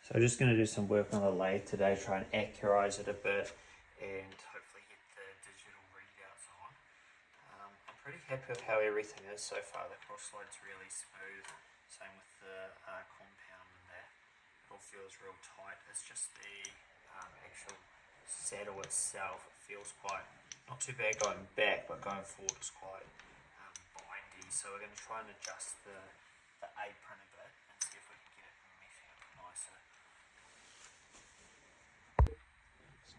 So I'm just going to do some work on the lathe today, try and accurize it a bit and hopefully get the digital readouts on. I'm pretty happy with how everything is so far. The cross slide's really smooth, same with the compound and that. It all feels real tight. It's just the actual saddle itself, it feels quite, not too bad going back, but going forward is quite bindy. So we're going to try and adjust the apron a bit and see if we can get it meshing a bit nicer.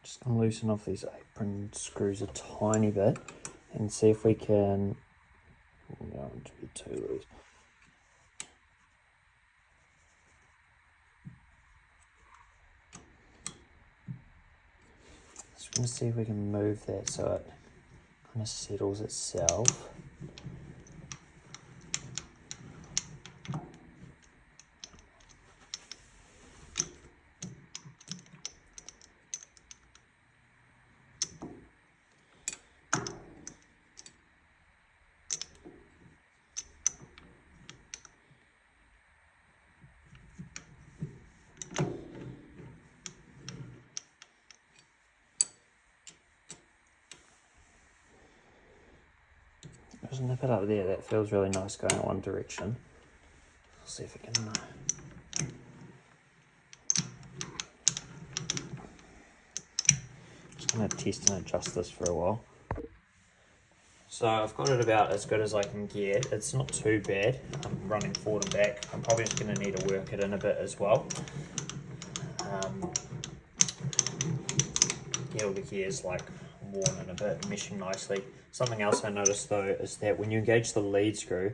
Just going to loosen off these apron screws a tiny bit and see if we can, don't to be too loose. Just going to see if we can move that so it kind of settles itself. Just nip it up there, that feels really nice going in one direction. Let's see if we can just going to test and adjust this for a while. So I've got it about as good as I can get. It's not too bad. I'm running forward and back. I'm probably just going to need to work it in a bit as well. Yeah, all the gears like worn in a bit, meshing nicely. Something else I noticed though is that when you engage the lead screw,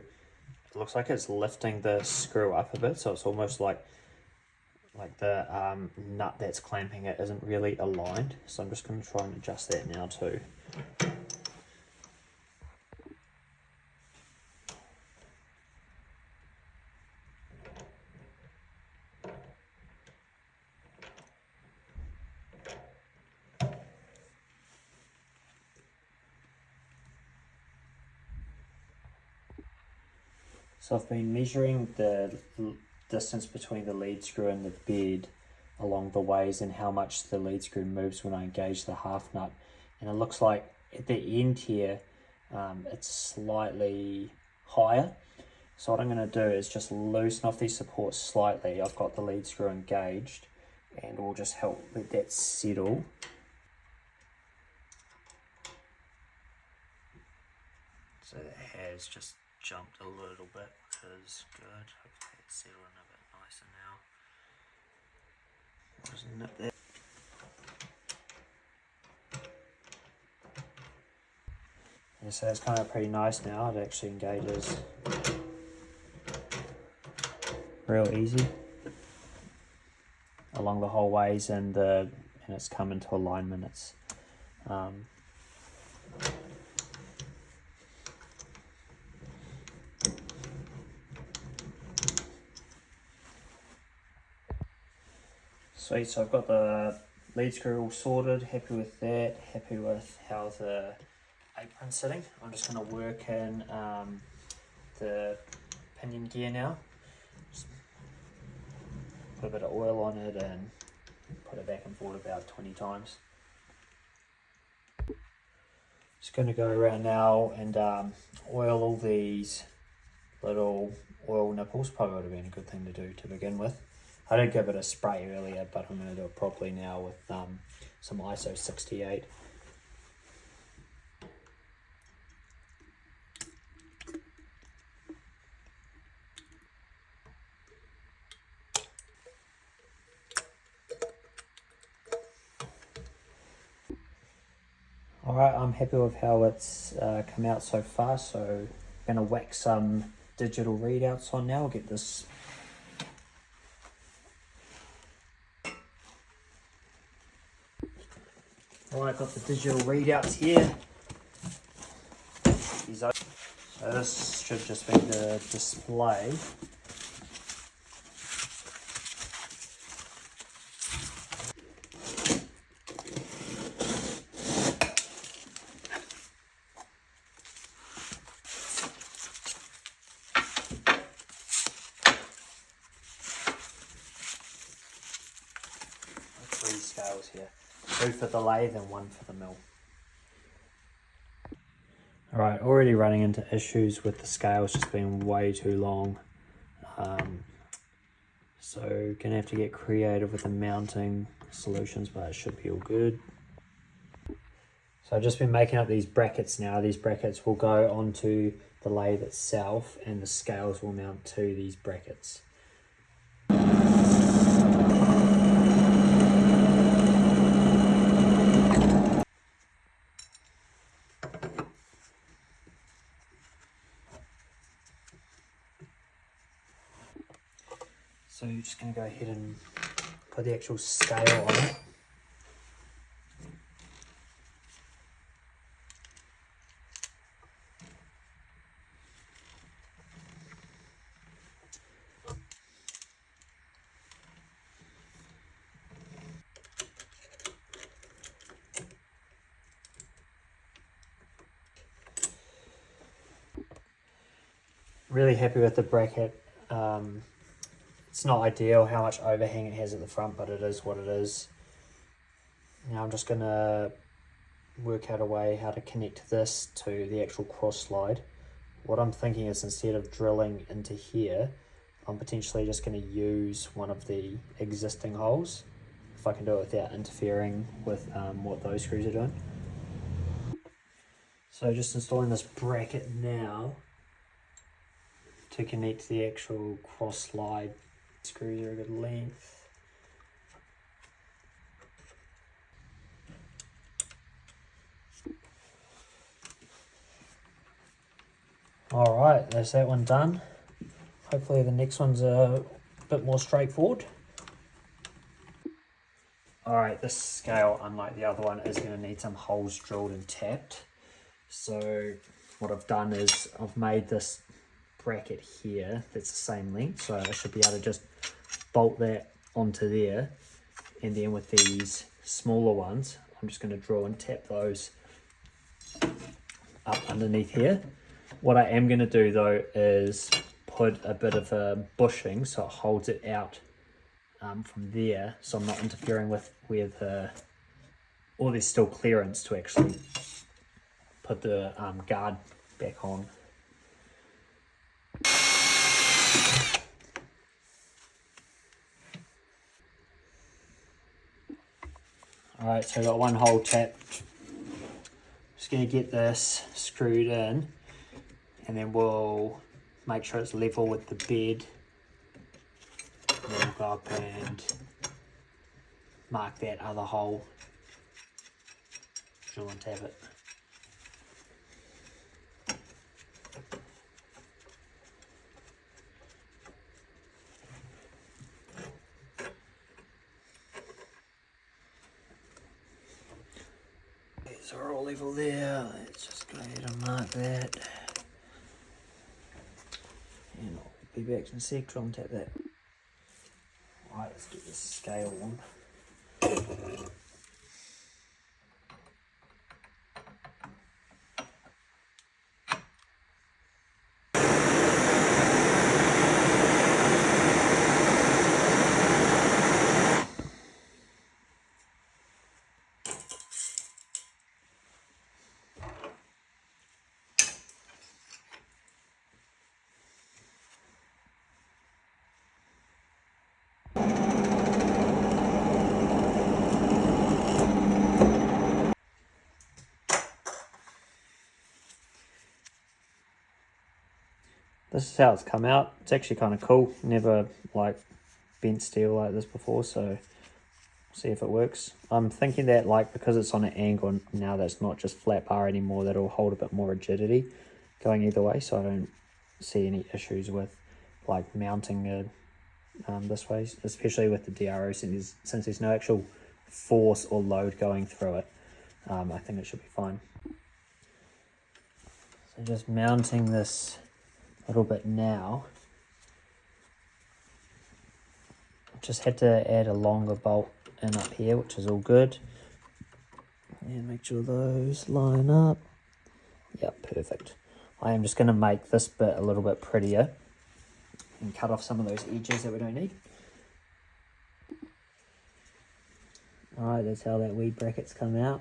it looks like it's lifting the screw up a bit, so it's almost like the nut that's clamping it isn't really aligned. So I'm just going to try and adjust that now too. So I've been measuring the distance between the lead screw and the bed along the ways and how much the lead screw moves when I engage the half nut. And it looks like at the end here, it's slightly higher. So what I'm going to do is just loosen off these supports slightly. I've got the lead screw engaged and we'll just help let that settle. So that has just jumped a little bit, which is good. Hopefully it's settling a bit nicer now. Just nip that. Yeah, so it's kind of pretty nice now. It actually engages real easy along the whole ways, and it's come into alignment. It's sweet. So I've got the lead screw all sorted, happy with that, happy with how the apron's sitting. I'm just going to work in the pinion gear now. Just put a bit of oil on it and put it back and forth about 20 times. Just going to go around now and oil all these little oil nipples. Probably would have been a good thing to do to begin with. I did give it a spray earlier, but I'm going to do it properly now with some ISO 68. Alright, I'm happy with how it's come out so far, so I'm going to whack some digital readouts on now. We'll get this Alright, got the digital readouts here. So this should just be the display. scales here. 2 for the lathe and 1 for the mill. Alright, already running into issues with the scales just being way too long. So gonna have to get creative with the mounting solutions, but it should be all good. So I've just been making up these brackets now. These brackets will go onto the lathe itself and the scales will mount to these brackets. So you're just going to go ahead and put the actual scale on it. Really happy with the bracket. It's not ideal how much overhang it has at the front, but it is what it is. Now I'm just going to work out a way how to connect this to the actual cross slide. What I'm thinking is, instead of drilling into here, I'm potentially just going to use one of the existing holes, if I can do it without interfering with what those screws are doing. So just installing this bracket now to connect the actual cross slide. Screws are a good length. Alright, there's that one done. Hopefully the next one's a bit more straightforward. Alright, this scale, unlike the other one, is going to need some holes drilled and tapped. So what I've done is I've made this bracket here that's the same length, so I should be able to just bolt that onto there, and then with these smaller ones I'm just going to drill and tap those up underneath here. What I am going to do though is put a bit of a bushing so it holds it out from there, so I'm not interfering with where or there's still clearance to actually put the guard back on. Alright, so I got one hole tapped. Just going to get this screwed in, and then we'll make sure it's level with the bed. And then we'll go up and mark that other hole, drill and tap it. These are all level there. Let's just go ahead and mark that. And I'll be back in a sec, try and tap that. Right, let's get this scale on. This is how it's come out. It's actually kind of cool. Never like bent steel like this before, so see if it works. I'm thinking that because it's on an angle now, that's not just flat bar anymore, that'll hold a bit more rigidity going either way, so I don't see any issues with mounting it this way, especially with the DRO, since there's no actual force or load going through it. I think it should be fine. So just mounting this a little bit now. Just had to add a longer bolt in up here, which is all good. And make sure those line up. Yep, perfect. I am just going to make this bit a little bit prettier and cut off some of those edges that we don't need. Alright, that's how that weed bracket's come out.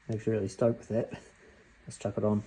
I'm actually really stoked with that. Let's chuck it on.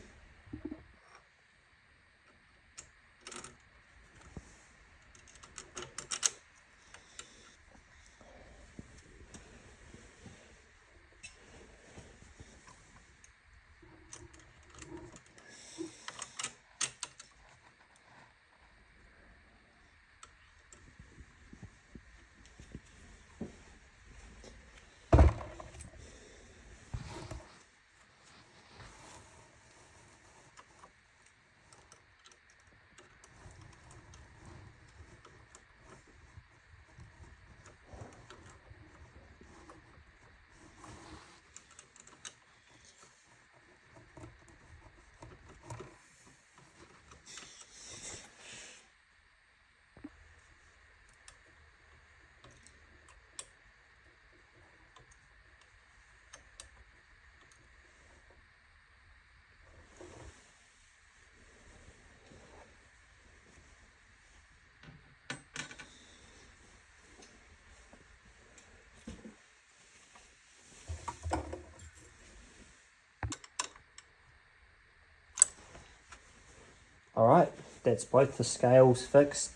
Alright, that's both the scales fixed,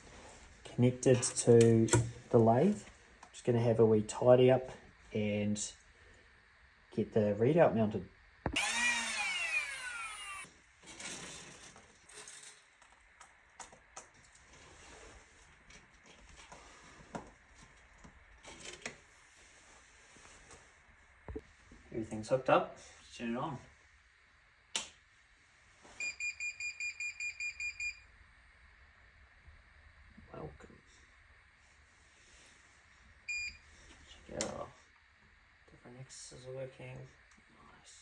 connected to the lathe. Just going to have a wee tidy up and get the readout mounted. Everything's hooked up, let's turn it on. Welcome. Check out our different X's are working. Nice.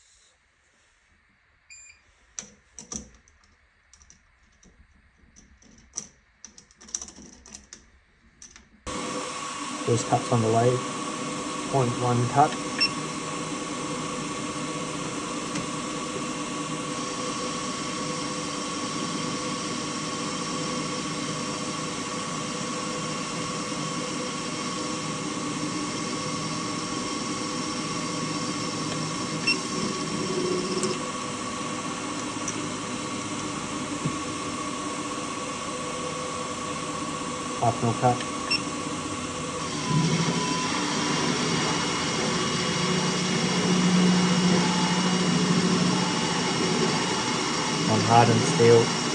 First cut's on the lathe, 0.1 cut. Half mil cut. On hardened steel.